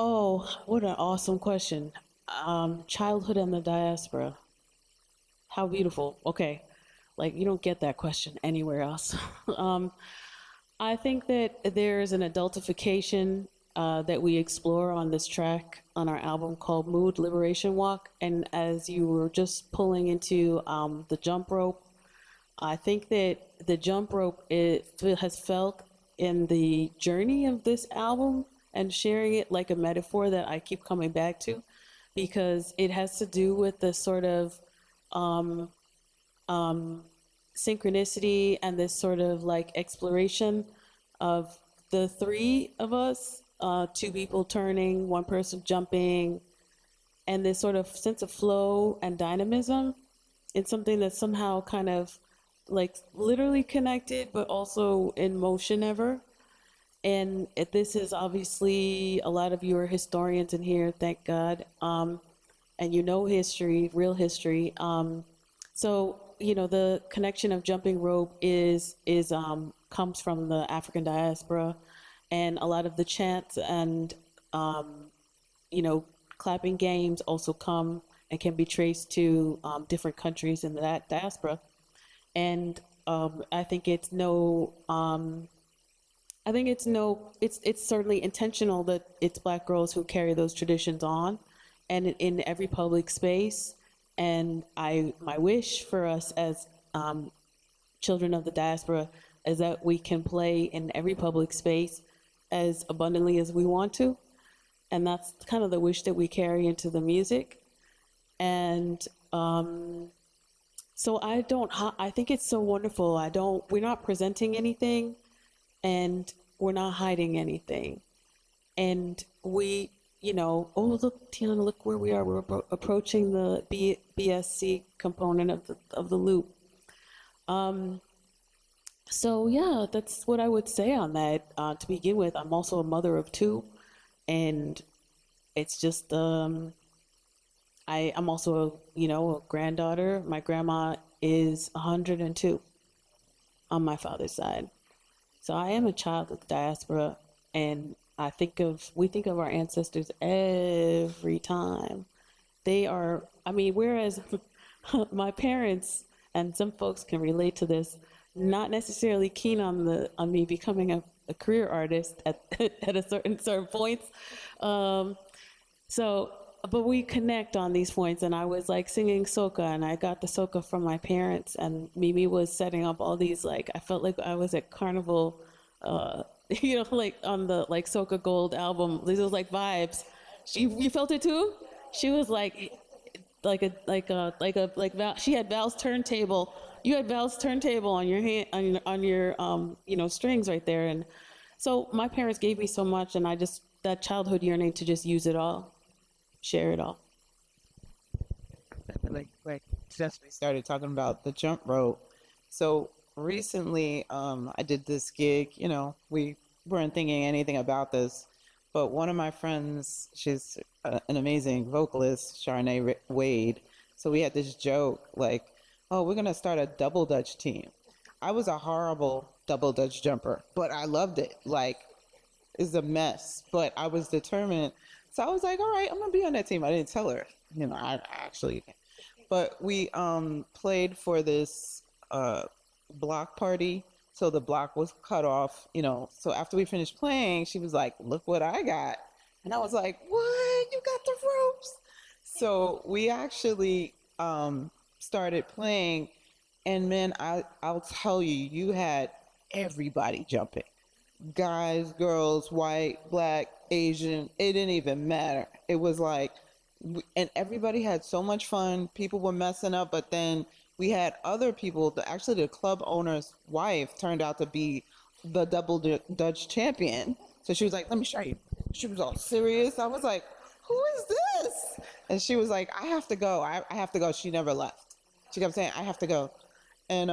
Oh, what an awesome question. Childhood and the diaspora. How beautiful. Okay. Like, you don't get that question anywhere else. I think that there's an adultification that we explore on this track on our album called Mood Liberation Walk. And as you were just pulling into the jump rope, I think that the jump rope has felt in the journey of this album and sharing it like a metaphor that I keep coming back to, because it has to do with the sort of synchronicity and this sort of like exploration of the three of us, two people turning, one person jumping, and this sort of sense of flow and dynamism in something that's somehow kind of like literally connected, but also in motion ever. And this is obviously, a lot of you are historians in here, thank God. And history, real history. So, the connection of jumping rope comes from the African diaspora, and a lot of the chants and, clapping games also come and can be traced to different countries in that diaspora. And I think it's certainly intentional that it's Black girls who carry those traditions on, and in every public space. And my wish for us as children of the diaspora is that we can play in every public space as abundantly as we want to, and that's kind of the wish that we carry into the music. And so I think it's so wonderful. We're not presenting anything, and we're not hiding anything. And we, oh, look, Tianna, look where we are. We're approaching the BSC component of the loop. So yeah, that's what I would say on that. To begin with, I'm also a mother of two, and it's just I'm also a granddaughter. My grandma is 102 on my father's side, so I am a child of the diaspora, and we think of our ancestors every time. They are, whereas my parents, and some folks can relate to this, not necessarily keen on me becoming a career artist at certain points. But we connect on these points, and I was like singing soca, and I got the soca from my parents, and Mimi was setting up all these, like, I felt like I was at Carnival, like on the like Soca Gold album. These was like vibes. You felt it too? She was like she had Val's turntable. You had Val's turntable on your hand, on your strings right there. And so my parents gave me so much, and that childhood yearning to just use it all, share it all. Like since we started talking about the jump rope, so recently I did this gig. We weren't thinking anything about this, but one of my friends, she's an amazing vocalist, Charnay Wade. So we had this joke like, oh, we're gonna start a double Dutch team. I was a horrible double Dutch jumper, but I loved it. Like, it's a mess, but I was determined. So I was like, all right, I'm gonna be on that team. I didn't tell her, I actually, but we played for this block party. So the block was cut off, so after we finished playing, she was like, look what I got. And I was like, what? You got the ropes? So we actually started playing, and man, I'll tell you, you had everybody jumping. Guys, girls, white, black, Asian, it didn't even matter. It was like, and everybody had so much fun. People were messing up, but then we had other people. Actually, the club owner's wife turned out to be the double Dutch champion. So she was like, let me show you. She was all serious. I was like, who is this? And she was like, I have to go. I have to go. She never left. She kept saying, I have to go. And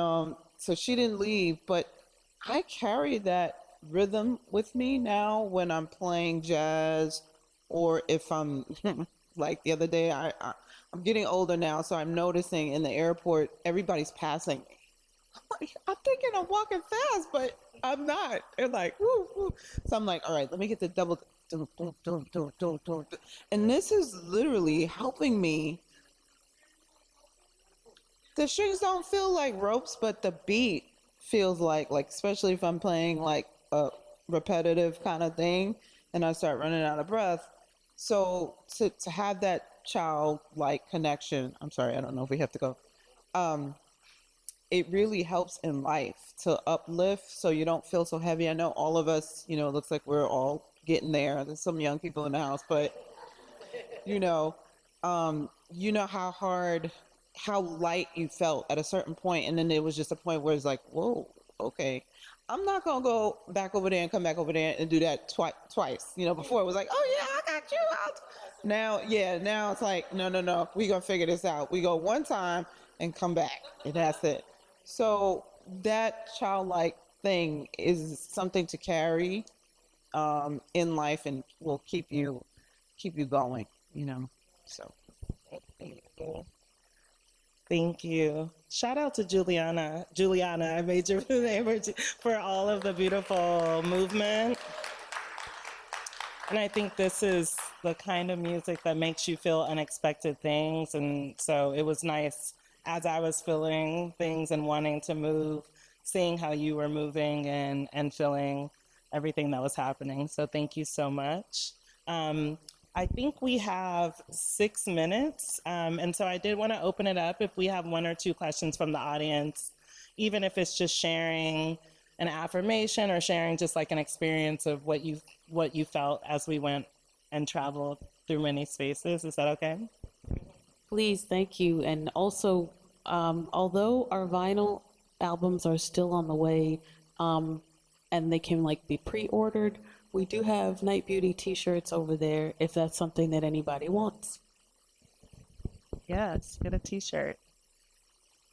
so she didn't leave, but I carry that rhythm with me now when I'm playing jazz, or if I'm like the other day, I'm getting older now, so I'm noticing in the airport, everybody's passing me. I'm thinking I'm walking fast, but I'm not. They're like, woo, woo. So I'm like, all right, let me get the double. And this is literally helping me. The strings don't feel like ropes, but the beat feels like especially if I'm playing like a repetitive kind of thing and I start running out of breath. So to have that childlike connection, I'm sorry, I don't know if we have to go. It really helps in life to uplift so you don't feel so heavy. I know all of us, it looks like we're all getting there. There's some young people in the house, but how light you felt at a certain point, and then there was just a point where it's like, whoa, okay. I'm not gonna go back over there and come back over there and do that twice. Before it was like, oh yeah, I got you out. Now it's like, no, we gonna figure this out. We go one time and come back, and that's it. So that childlike thing is something to carry in life, and will keep you going. So. Thank you. Shout out to Juliana. I made your name for all of the beautiful movement. And I think this is the kind of music that makes you feel unexpected things. And so it was nice as I was feeling things and wanting to move, seeing how you were moving and feeling everything that was happening. So thank you so much. I think we have 6 minutes, and so I did want to open it up if we have 1 or 2 questions from the audience, even if it's just sharing an affirmation or sharing just like an experience of what you felt as we went and travel through many spaces. Is that okay? Please, thank you. And also, although our vinyl albums are still on the way, and they can like be pre-ordered, we do have Nite Bjuti t-shirts over there if that's something that anybody wants. Yes, get a t-shirt.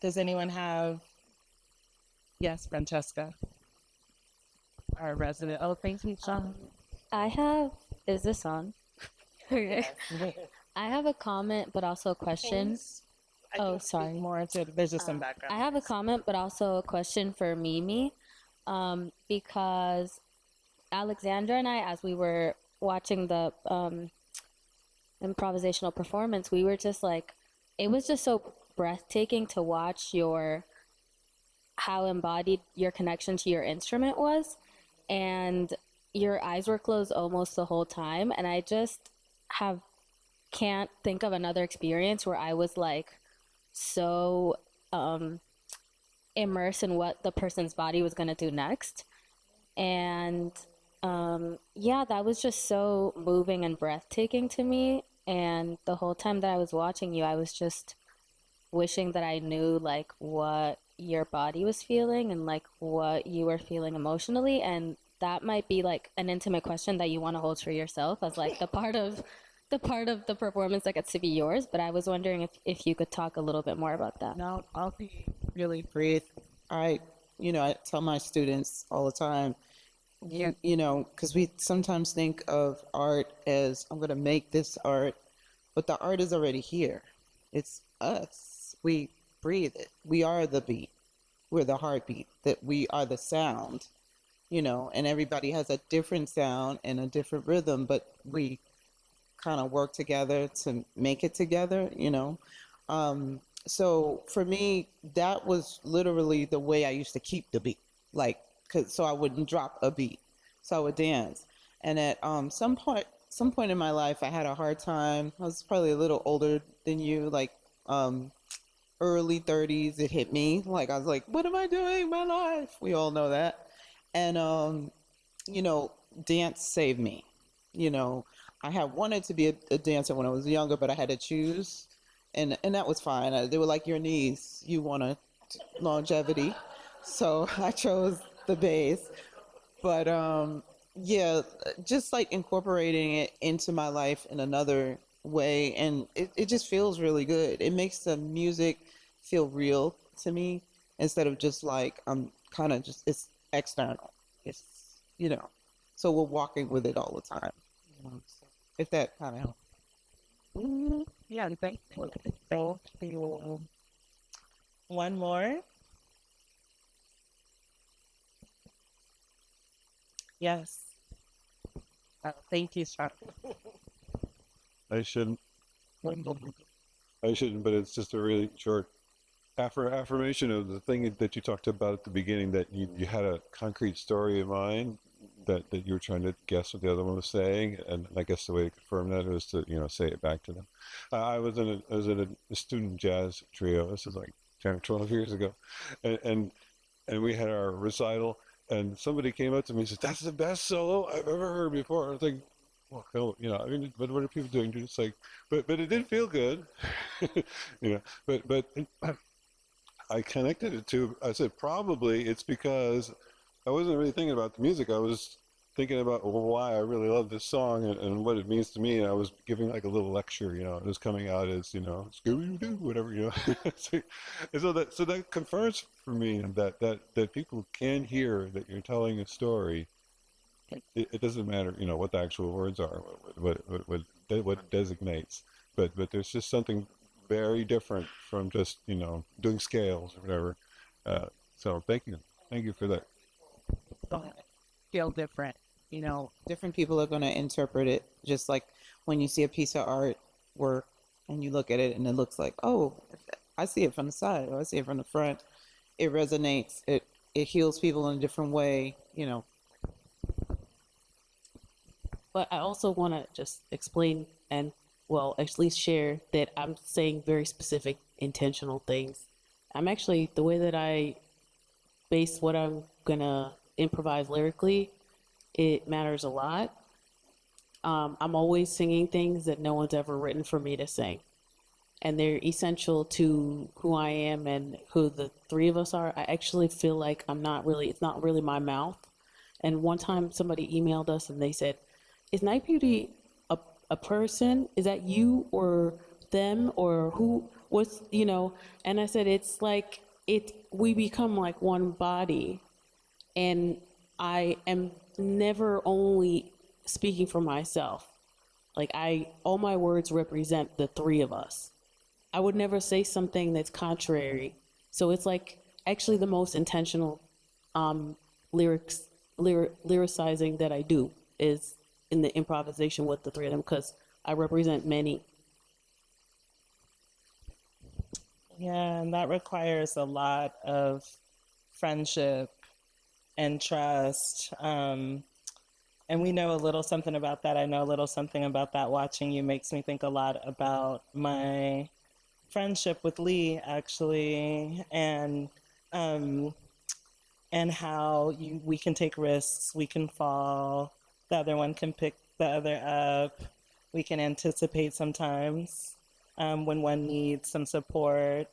Does anyone have? Yes, Francesca, our resident. Oh, thank you, Sean. I have, is this on? Okay. I have a comment, but also a question. Oh, sorry. More to there's just some background. I have a comment, but also a question for Mimi, because Alexandra and I, as we were watching the improvisational performance, we were just like, it was just so breathtaking to watch how embodied your connection to your instrument was, and your eyes were closed almost the whole time, and I just can't think of another experience where I was like so immersed in what the person's body was going to do next. And yeah, that was just so moving and breathtaking to me. And the whole time that I was watching you, I was just wishing that I knew like what your body was feeling and like what you were feeling emotionally. And that might be like an intimate question that you want to hold for yourself as like the part of the performance that gets to be yours. But I was wondering if you could talk a little bit more about that. No, I'll be really brief. I tell my students all the time, because we sometimes think of art as, I'm going to make this art, but the art is already here. It's us. We breathe it. We are the beat. We're the heartbeat. That we are the sound, and everybody has a different sound and a different rhythm, but we kind of work together to make it together, So for me, that was literally the way I used to keep the beat, so I wouldn't drop a beat. So I would dance. And at some point in my life, I had a hard time. I was probably a little older than you, early 30s. It hit me. I was like, what am I doing in my life? We all know that. And, dance saved me. I had wanted to be a dancer when I was younger, but I had to choose. And that was fine. They were like, your knees, you want longevity. So I chose the bass. But yeah, just incorporating it into my life in another way. And it just feels really good. It makes the music feel real to me instead of just I'm kind of just, it's external. It's, so we're walking with it all the time. So if that kind of helps. Yeah, thank you. One more. Yes. Thank you, Sean. I shouldn't, but it's just a really short affirmation of the thing that you talked about at the beginning, that you had a concrete story in mind that you were trying to guess what the other one was saying, and I guess the way to confirm that was to say it back to them. I was in a student jazz trio. This is 10 or 12 years ago, and we had our recital, and somebody came up to me and said, "That's the best solo I've ever heard before." I was like, "Well, hell, but what are people doing?" It's but it did feel good, But I connected it to. I said probably it's because I wasn't really thinking about the music. I was thinking about why I really love this song and what it means to me. And I was giving a little lecture, it was coming out as, Scooby-Doo, whatever, so that confirms for me that people can hear that you're telling a story. It doesn't matter, what the actual words are, what it designates, but there's just something very different from just, doing scales or whatever. So thank you for that. Feel different. Different people are going to interpret it, just like when you see a piece of art work and you look at it and it looks like, oh, I see it from the side or I see it from the front. It resonates. It heals people in a different way, But I also want to just explain and, at least share that I'm saying very specific, intentional things. I'm actually, the way that I base what I'm going to improvise lyrically, it matters a lot. I'm always singing things that no one's ever written for me to sing. And they're essential to who I am and who the three of us are. I actually feel like it's not really my mouth. And one time somebody emailed us and they said, is Nite Bjuti a person? Is that you or them or who? What's, you know? And I said, it's like, we become like one body. And I am never only speaking for myself. Like all my words represent the three of us. I would never say something that's contrary. So it's like actually the most intentional lyricizing that I do is in the improvisation with the three of them, because I represent many. Yeah, and that requires a lot of friendship and trust. And we know a little something about that. I know a little something about that. Watching you makes me think a lot about my friendship with Lee, actually, and how we can take risks, we can fall, the other one can pick the other up, we can anticipate sometimes when one needs some support,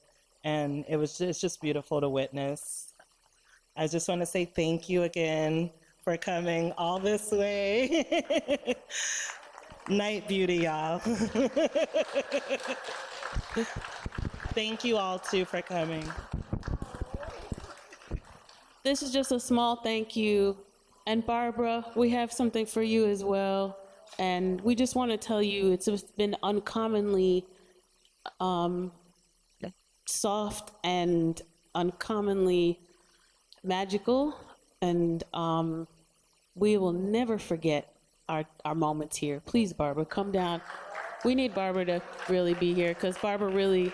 and it's just beautiful to witness. I just want to say thank you again for coming all this way. Nite Bjuti, y'all. Thank you all too for coming. This is just a small thank you. And Barbara, we have something for you as well. And we just want to tell you it's been uncommonly soft and uncommonly magical. And we will never forget our moments here. Please, Barbara, come down. We need Barbara to really be here because Barbara really...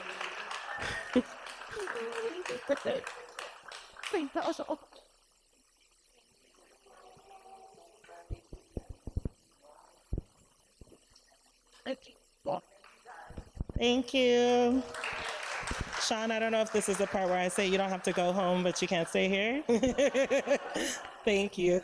Thank you. Sean, I don't know if this is the part where I say you don't have to go home, but you can't stay here. Thank you.